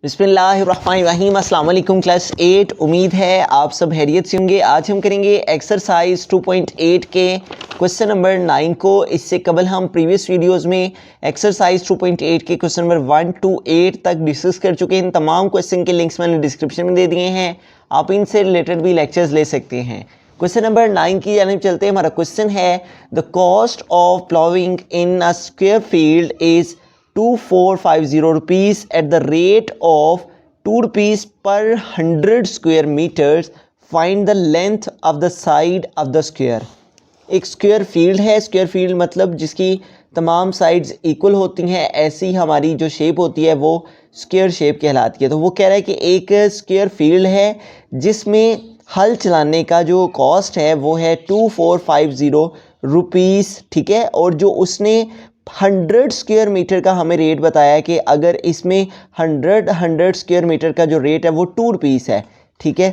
बिस्मिल्लाहिर्रहमानिर्रहीम। अस्सलाम वालेकुम क्लास 8। उम्मीद है आप सब हैरियत से होंगे। आज हम करेंगे एक्सरसाइज 2.8 के क्वेश्चन नंबर 9 को। इससे कबल हम प्रीवियस वीडियोस में एक्सरसाइज 2.8 के क्वेश्चन नंबर 1 to 8 तक डिस्कस कर चुके हैं। तमाम क्वेश्चन के लिंक्स मैंने डिस्क्रिप्शन में दे दिए हैं, आप इनसे रिलेटेड भी लेक्चर्स ले सकते हैं। क्वेश्चन नंबर 9 की जानिब चलते हैं। हमारा क्वेश्चन है the cost of ploughing in a square field is 2450 rupees at the rate of 2 rupees per 100 square meters. Find the length of the side of the square. एक स्क्वायर फील्ड है। Square field मतलब जिसकी तमाम sides equal होती हैं, ऐसी हमारी जो शेप होती है वो स्क्वायर शेप कहलाती है। तो वो कह रहा है कि एक स्क्वायर फील्ड है जिसमें हल चलाने का जो कॉस्ट है वो है 2450 रुपीज़, ठीक है। और जो उसने 100 स्क्वायर मीटर का हमें रेट बताया कि अगर इसमें 100 स्क्वायर मीटर का जो रेट है वो 2 रुपीज़ है, ठीक है।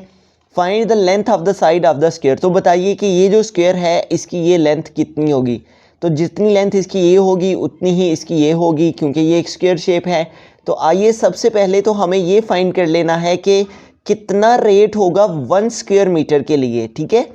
Find the length of the side of the square. तो बताइए कि ये जो स्क्वायर है इसकी ये लेंथ कितनी होगी। तो जितनी लेंथ इसकी ये होगी उतनी ही इसकी ये होगी, क्योंकि ये एक स्क्वायर शेप है। तो आइए सबसे पहले तो हमें ये फाइंड कर लेना है कि कितना रेट होगा 1 स्क्वायर मीटर के लिए, ठीक है।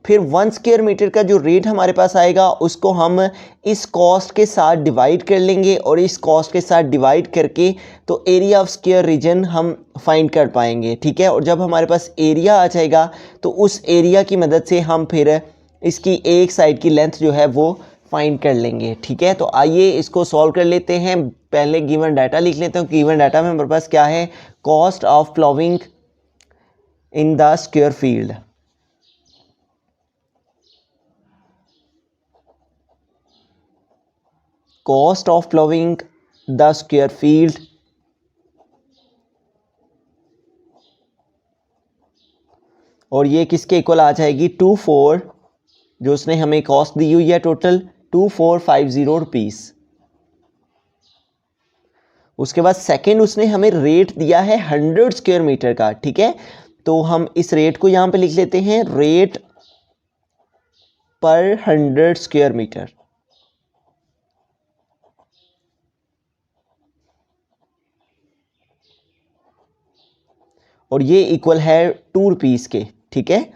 फिर 1 स्क्वायर मीटर का जो रेट हमारे पास आएगा उसको हम इस कॉस्ट के साथ डिवाइड कर लेंगे, और इस कॉस्ट के साथ डिवाइड करके तो एरिया ऑफ स्क्वायर रीजन हम फाइंड कर पाएंगे, ठीक है। और जब हमारे पास एरिया आ जाएगा तो उस एरिया की मदद से हम फिर इसकी एक साइड की लेंथ जो है वो फाइंड कर लेंगे, ठीक है। तो आइए इसको सॉल्व कर लेते हैं। पहले गिवन डाटा लिख लेते हैं। गिवन डाटा में हमारे पास क्या है, cost of ploughing in the square field. Cost of ploughing the square field और ये किसके इक्वल आ जाएगी 24, जो उसने हमें कॉस्ट दी हुई है टोटल 2450 रुपीज़। उसके बाद सेकंड उसने हमें रेट दिया है 100 स्क्वायर मीटर का, ठीक है। तो हम इस रेट को यहां पे लिख लेते हैं, रेट पर 100 स्क्वायर मीटर। और ये इक्वल है 2 रुपीज़ के, ठीक है।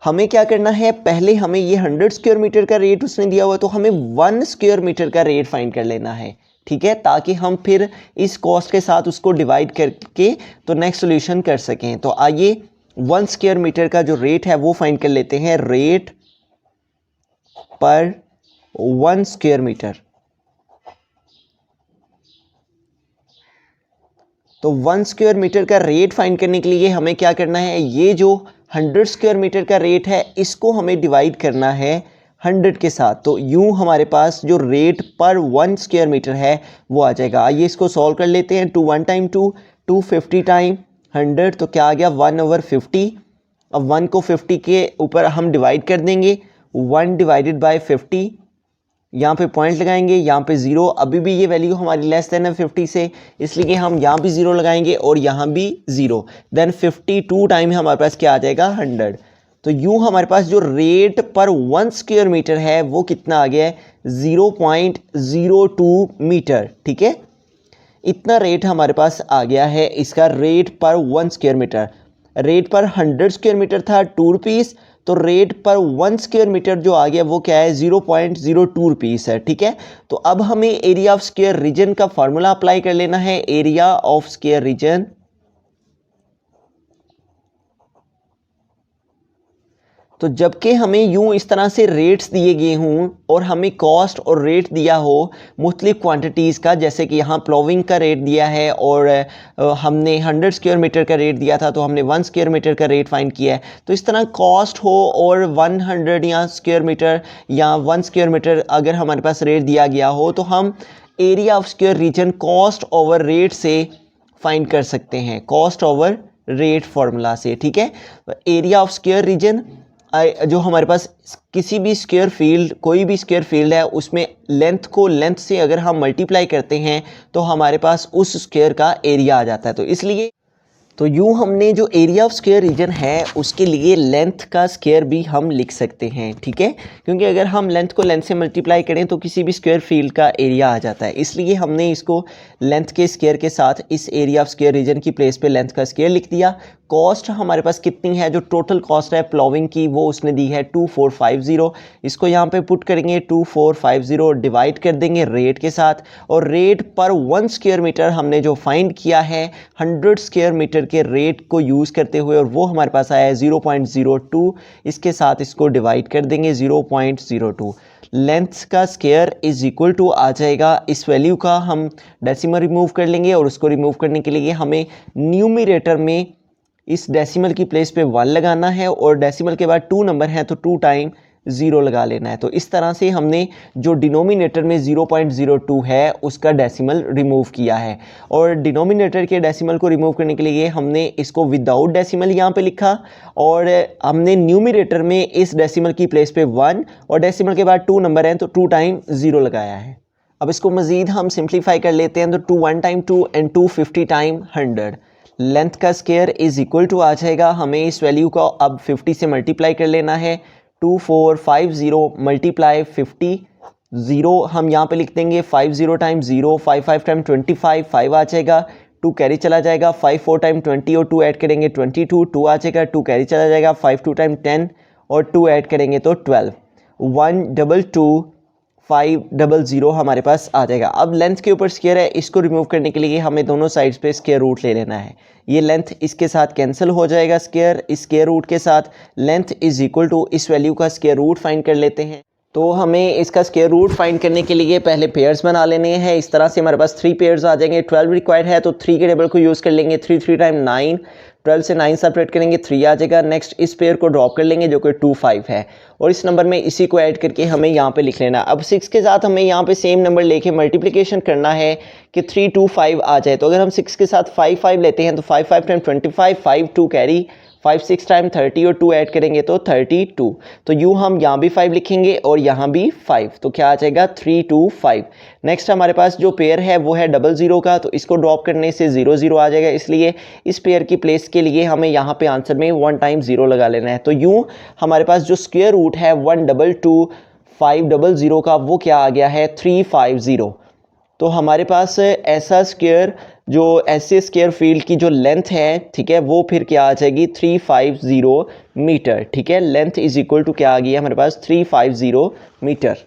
हमें क्या करना है, पहले हमें ये 100 स्क्वायर मीटर का रेट उसने दिया हुआ, तो हमें 1 स्क्वायर मीटर का रेट फाइंड कर लेना है, ठीक है, ताकि हम फिर इस कॉस्ट के साथ उसको डिवाइड करके तो नेक्स्ट सोल्यूशन कर सकें। तो आइए 1 स्क्वायर मीटर का जो रेट है वो फाइंड कर लेते हैं, रेट पर 1 स्क्वायर मीटर। तो 1 स्क्वायर मीटर का रेट फाइंड करने के लिए हमें क्या करना है, ये जो 100 स्क्वायर मीटर का रेट है इसको हमें डिवाइड करना है 100 के साथ। तो यूं हमारे पास जो रेट पर 1 स्क्वायर मीटर है वो आ जाएगा। आइए इसको सॉल्व कर लेते हैं। 2 1 टाइम 2 250 टाइम 100, तो क्या आ गया 1/50। अब 1 को 50 के ऊपर हम डिवाइड कर देंगे, 1 डिवाइडेड बाय 50, यहाँ पे पॉइंट लगाएंगे, यहाँ पे 0। अभी भी ये वैल्यू हमारी लेस देन है 50 से, इसलिए हम यहाँ भी 0 लगाएंगे और यहाँ भी 0। देन 52 टाइम हमारे पास क्या आ जाएगा 100। तो यूँ हमारे पास जो रेट पर 1 स्क्वायर मीटर है वो कितना आ गया है 0.02 मीटर, ठीक है। इतना रेट हमारे पास आ गया है इसका, रेट पर 1 स्क्वायर मीटर। रेट पर 100 स्क्वायर मीटर था 2 रुपीज़, तो रेट पर 1 स्क्वायर मीटर जो आ गया वो क्या है 0.02 रुपीज़ है, ठीक है। तो अब हमें एरिया ऑफ स्क्वायर रीजन का फॉर्मूला अप्लाई कर लेना है। एरिया ऑफ स्क्वायर रीजन तो जबकि हमें यूं इस तरह से रेट्स दिए गए हों और हमें कॉस्ट और रेट दिया हो मुख्तलिफ क्वांटिटीज़ का, जैसे कि यहाँ प्लॉविंग का रेट दिया है और हमने 100 स्क्वायर मीटर का रेट दिया था, तो हमने 1 स्क्वायर मीटर का रेट फाइंड किया है। तो इस तरह कॉस्ट हो और 100 या स्क्वायर मीटर या 1 स्क्वायर मीटर अगर हमारे पास रेट दिया गया हो, तो हम area of square region cost over rate से फाइंड कर सकते हैं, कॉस्ट ओवर रेट फार्मूला से, ठीक है। एरिया ऑफ स्क्वायर रीजन जो हमारे पास किसी भी स्क्वायर फील्ड, कोई भी स्क्वायर फील्ड है, उसमें लेंथ को लेंथ से अगर हम मल्टीप्लाई करते हैं तो हमारे पास उस स्क्वायर का एरिया आ जाता है। तो इसलिए तो यूँ हमने जो एरिया ऑफ स्क्वायर रीजन है उसके लिए लेंथ का स्क्वायर भी हम लिख सकते हैं, ठीक है, क्योंकि अगर हम लेंथ को लेंथ से मल्टीप्लाई करें तो किसी भी स्क्वायर फील्ड का एरिया आ जाता है, इसलिए हमने इसको लेंथ के स्क्वायर के साथ इस एरिया ऑफ स्क्वायर रीजन की प्लेस पे लेंथ का स्क्वायर लिख दिया। कॉस्ट हमारे पास कितनी है, जो टोटल कॉस्ट है प्लॉविंग की वो उसने दी है 2450। इसको यहाँ पे पुट करेंगे 2450 डिवाइड कर देंगे रेट के साथ, और रेट पर 1 स्क्वायर मीटर हमने जो फाइंड किया है 100 स्क्वायर मीटर के रेट को यूज़ करते हुए, और वो हमारे पास आया है 0.02। इसके साथ इसको डिवाइड कर देंगे 0.02। लेंथ का स्क्वायर इज इक्वल टू आ जाएगा, इस वैल्यू का हम डेसिमल रिमूव कर लेंगे, और उसको रिमूव करने के लिए हमें न्यूमरेटर में इस डेसिमल की प्लेस पे 1 लगाना है, और डेसिमल के बाद 2 नंबर हैं तो 2 टाइम 0 लगा लेना है। तो इस तरह से हमने जो डिनोमिनेटर में 0.02 है उसका डेसिमल रिमूव किया है, और डिनोमिनेटर के डेसिमल को रिमूव करने के लिए हमने इसको विदाउट डेसिमल यहाँ पे लिखा, और हमने न्यूमरेटर में इस डेसिमल की प्लेस पे 1 और डेसिमल के बाद 2 नंबर हैं तो 2 टाइम 0 लगाया है। अब इसको मज़ीद हम सिंप्लीफाई कर लेते हैं, तो 2 1 टाइम 2 एंड 2 50 टाइम 100। लेंथ का स्क्वायर इज इक्वल टू आ जाएगा, हमें इस वैल्यू को अब 50 से मल्टीप्लाई कर लेना है। 2450 मल्टीप्लाई 50, 0 हम यहाँ पे लिख देंगे 50 टाइम 0, 55 टाइम 25, 5 आ जाएगा, 2 कैरी चला जाएगा, 5 4 टाइम 20 और 2 ऐड करेंगे 22, 2 आ जाएगा, 2 कैरी चला जाएगा, 5 2 टाइम 10 और 2 ऐड करेंगे तो 12, 122 500 हमारे पास आ जाएगा। अब लेंथ के ऊपर स्क्वायर है, इसको रिमूव करने के लिए हमें दोनों साइड्स पे स्क्वायर रूट ले लेना है। ये लेंथ इसके साथ कैंसिल हो जाएगा, स्क्वायर इस स्क्वायर रूट के साथ, लेंथ इज इक्वल टू इस वैल्यू का स्क्वायर रूट फाइंड कर लेते हैं। तो हमें इसका स्क्वायर रूट फाइंड करने के लिए पहले पेयर्स बना लेने हैं। इस तरह से हमारे पास 3 पेयर्स आ जाएंगे। 12 रिक्वायर्ड है तो 3 के टेबल को यूज़ कर लेंगे, 3 3 टाइम 9, 12 से 9 सेपरेट करेंगे 3 आ जाएगा। नेक्स्ट इस पेयर को ड्रॉप कर लेंगे जो कि 2 5 है, और इस नंबर में इसी को ऐड करके हमें यहाँ पे लिख लेना। अब 6 के साथ हमें यहाँ पे सेम नंबर लेके मल्टीप्लिकेशन करना है कि 3 2 5 आ जाए। तो अगर हम 6 के साथ 5 5 लेते हैं तो 5 5 टाइम 25, 5 2 कैरी, 5 6 टाइम 30 और 2 ऐड करेंगे तो 32। तो यूँ हम यहाँ भी 5 लिखेंगे और यहाँ भी 5, तो क्या आ जाएगा 3 2 5। नेक्स्ट हमारे पास जो पेयर है वो है 00 का, तो इसको ड्रॉप करने से 0 0 आ जाएगा, इसलिए इस पेयर की प्लेस के लिए हमें यहाँ पे आंसर में 1 टाइम 0 लगा लेना है। तो यूँ हमारे पास जो स्क्वायर रूट है 122 500 का वो क्या आ गया है 350। तो हमारे पास ऐसा स्क्वायर जो ऐसे स्क्वायर फील्ड की जो लेंथ है, ठीक है, वो फिर क्या आ जाएगी 350 मीटर, ठीक है। लेंथ इज इक्वल टू क्या आ गई है हमारे पास 350 मीटर।